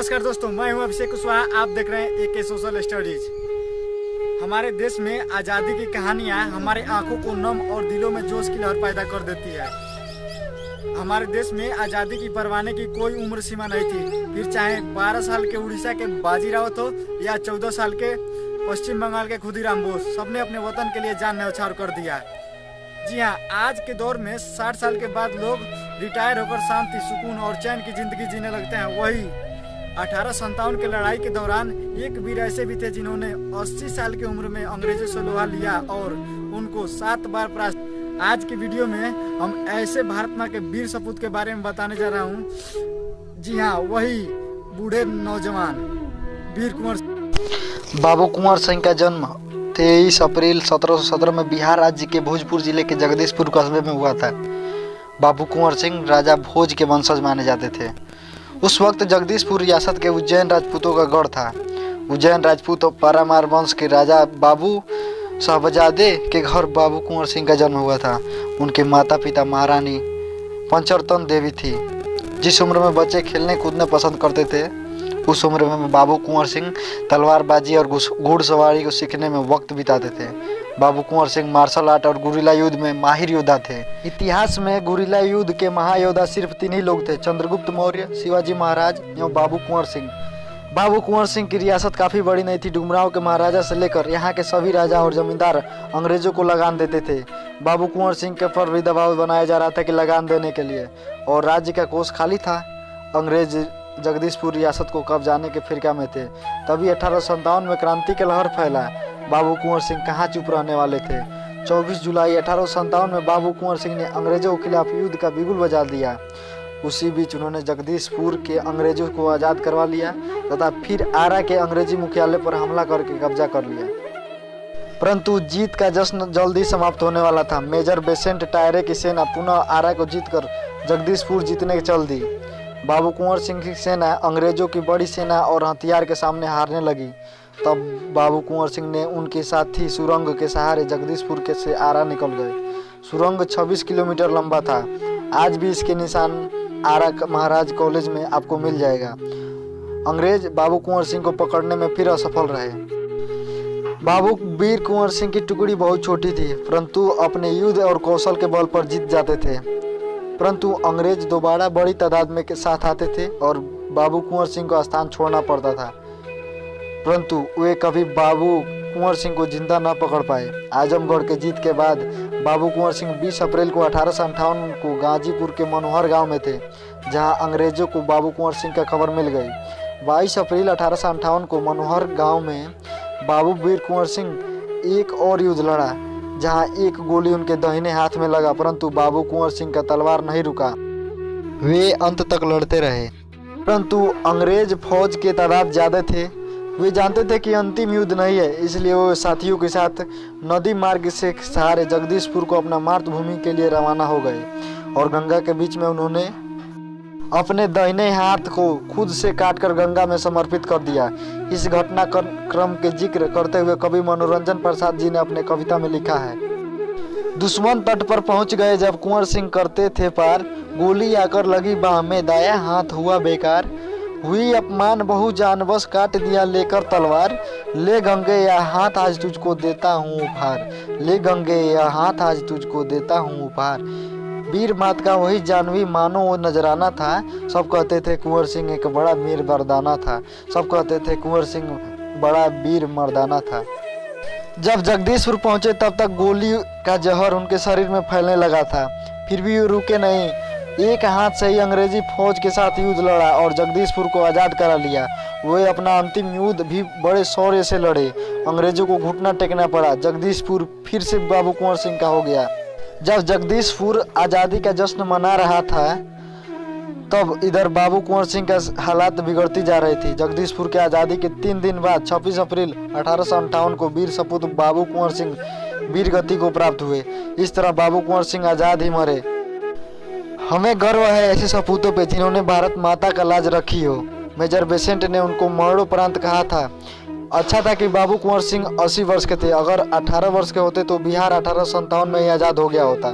नमस्कार दोस्तों, मैं हूं अभिषेक कुशवाहा। आप देख रहे हैं एके सोशल स्टडीज। हमारे देश में आज़ादी की कहानियां हमारे आंखों को नम और दिलों में जोश की लहर पैदा कर देती है। हमारे देश में आज़ादी की परवाने की कोई उम्र सीमा नहीं थी, फिर चाहे 12 साल के उड़ीसा के बाजी रावत हो या 14 साल के पश्चिम बंगाल के खुदीराम बोस, सबने अपने वतन के लिए जान न्यौछावर कर दिया। जी हाँ, आज के दौर में 60 साल के बाद लोग रिटायर होकर शांति, सुकून और चैन की जिंदगी जीने लगते हैं। वही 1857 के लड़ाई के दौरान एक वीर ऐसे भी थे जिन्होंने 80 साल की उम्र में अंग्रेजों से लोहा लिया और उनको 7 बार परास्त। आज की वीडियो में हम ऐसे भारत माँ के वीर सपूत के बारे में बताने जा रहा हूँ। जी हाँ, वही बूढ़े नौजवान वीर कुंवर। बाबू कुंवर सिंह का जन्म 23 अप्रैल 1717 में बिहार राज्य के भोजपुर जिले के जगदीशपुर कस्बे में हुआ था। बाबू कुंवर सिंह राजा भोज के वंशज माने जाते थे। उस वक्त जगदीशपुर रियासत के उज्जैन राजपूतों का गढ़ था। उज्जैन राजपूत और पारामार वंश के राजा बाबू साहबजादे के घर बाबू कुंवर सिंह का जन्म हुआ था। उनके माता पिता महारानी पंचरतन देवी थी। जिस उम्र में बच्चे खेलने कूदने पसंद करते थे, उस उम्र में बाबू कुंवर सिंह तलवारबाजी और घुड़सवारी को सीखने में वक्त बिताते थे। बाबू कुंवर सिंह मार्शल आर्ट और गुरिल्ला युद्ध में माहिर योद्धा थे। इतिहास में गुरिल्ला युद्ध के महायोद्धा सिर्फ 3 ही लोग थे: चंद्रगुप्त मौर्य, शिवाजी महाराज एवं बाबू कुंवर सिंह। बाबू कुंवर सिंह की रियासत काफ़ी बड़ी नहीं थी। डुमरांव के महाराजा से लेकर यहाँ के सभी राजा और जमींदार अंग्रेजों को लगान देते थे। बाबू कुंवर सिंह के पर भी दबाव बनाया जा रहा था कि लगान देने के लिए, और राज्य का कोष खाली था। अंग्रेज जगदीशपुर रियासत को कब्जाने के फिरका में थे। तभी 1857 में क्रांति की लहर फैला। बाबू कुंवर सिंह कहाँ चुप रहने वाले थे। 24 जुलाई 1857 में बाबू कुंवर सिंह ने अंग्रेजों के खिलाफ युद्ध का बिगुल बजा दिया। उसी बीच उन्होंने जगदीशपुर के अंग्रेजों को आज़ाद करवा लिया तथा फिर आरा के अंग्रेजी मुख्यालय पर हमला करके कब्जा कर लिया। परंतु जीत का जश्न जल्दी समाप्त होने वाला था। मेजर बेसेंट टायरे की सेना पुनः आरा को जीतकर जगदीशपुर जीतने चल दी। बाबू कुंवर सिंह की सेना अंग्रेजों की बड़ी सेना और हथियार के सामने हारने लगी। तब बाबू कुंवर सिंह ने उनके साथी सुरंग के सहारे जगदीशपुर के से आरा निकल गए। सुरंग 26 किलोमीटर लंबा था। आज भी इसके निशान आरा महाराज कॉलेज में आपको मिल जाएगा। अंग्रेज बाबू कुंवर सिंह को पकड़ने में फिर असफल रहे। बाबू वीर कुंवर सिंह की टुकड़ी बहुत छोटी थी, परंतु अपने युद्ध और कौशल के बल पर जीत जाते थे। परंतु अंग्रेज दोबारा बड़ी तादाद में के साथ आते थे और बाबू कुंवर सिंह को स्थान छोड़ना पड़ता था। परंतु वे कभी बाबू कुंवर सिंह को जिंदा न पकड़ पाए। आजमगढ़ के जीत के बाद बाबू कुंवर सिंह 20 अप्रैल को 1858 को गाजीपुर के मनोहर गांव में थे, जहां अंग्रेजों को बाबू कुंवर सिंह का खबर मिल गई। 22 अप्रैल 1858 को मनोहर गांव में बाबू वीर कुंवर सिंह एक और युद्ध लड़ा, जहां एक गोली उनके दाहिने हाथ में लगा, परंतु बाबू कुंवर सिंह का तलवार नहीं रुका। वे अंत तक लड़ते रहे। परंतु अंग्रेज फौज के तादाद ज़्यादा थे। वे जानते थे कि अंतिम युद्ध नहीं है, इसलिए वो साथियों के साथ नदी मार्ग से सहारे जगदीशपुर को अपना मातृभूमि के लिए रवाना हो गए और गंगा के बीच में उन्होंने अपने दाहिने हाथ को खुद से काटकर गंगा में समर्पित कर दिया। इस घटनाक्रम के जिक्र करते हुए कवि मनोरंजन प्रसाद जी ने अपने कविता में लिखा है: दुश्मन तट पर पहुंच गए जब कुंवर सिंह करते थे पार, गोली आकर लगी बाह में दाया हाथ हुआ बेकार, हुई अपमान बहु जानवश काट दिया लेकर तलवार, ले गंगे या हाथ आज तुझको देता हूँ उपहार, ले गंगे या हाथ आज तुझको देता हूँ उपहार। वीर मात का वही जानवी मानो वो नजराना था। सब कहते थे कुंवर सिंह एक बड़ा वीर मर्दाना था। सब कहते थे कुंवर सिंह बड़ा वीर मर्दाना था। जब जगदीशपुर पहुंचे तब तक गोली का जहर उनके शरीर में फैलने लगा था। फिर भी वो रुके नहीं। एक हाथ से ही अंग्रेजी फौज के साथ युद्ध लड़ा और जगदीशपुर को आज़ाद करा लिया। वे अपना अंतिम युद्ध भी बड़े शौर्य से लड़े। अंग्रेजों को घुटना टेकना पड़ा। जगदीशपुर फिर से बाबू कुंवर सिंह का हो गया। जब जगदीशपुर आज़ादी का जश्न मना रहा था, तब इधर बाबू कुंवर सिंह का हालात बिगड़ती जा रही थी। जगदीशपुर के आज़ादी के 3 दिन बाद 26 अप्रैल 1858 को वीर सपूत बाबू कुंवर सिंह वीर गति को प्राप्त हुए। इस तरह बाबू कुंवर सिंह आज़ाद ही मरे। हमें गर्व है ऐसे सपूतों पे जिन्होंने भारत माता का लाज रखी हो। मेजर बेसेंट ने उनको मरणोपरांत कहा था, अच्छा था कि बाबू कुंवर सिंह 80 वर्ष के थे। अगर 18 वर्ष के होते तो बिहार 1857 में ही आज़ाद हो गया होता।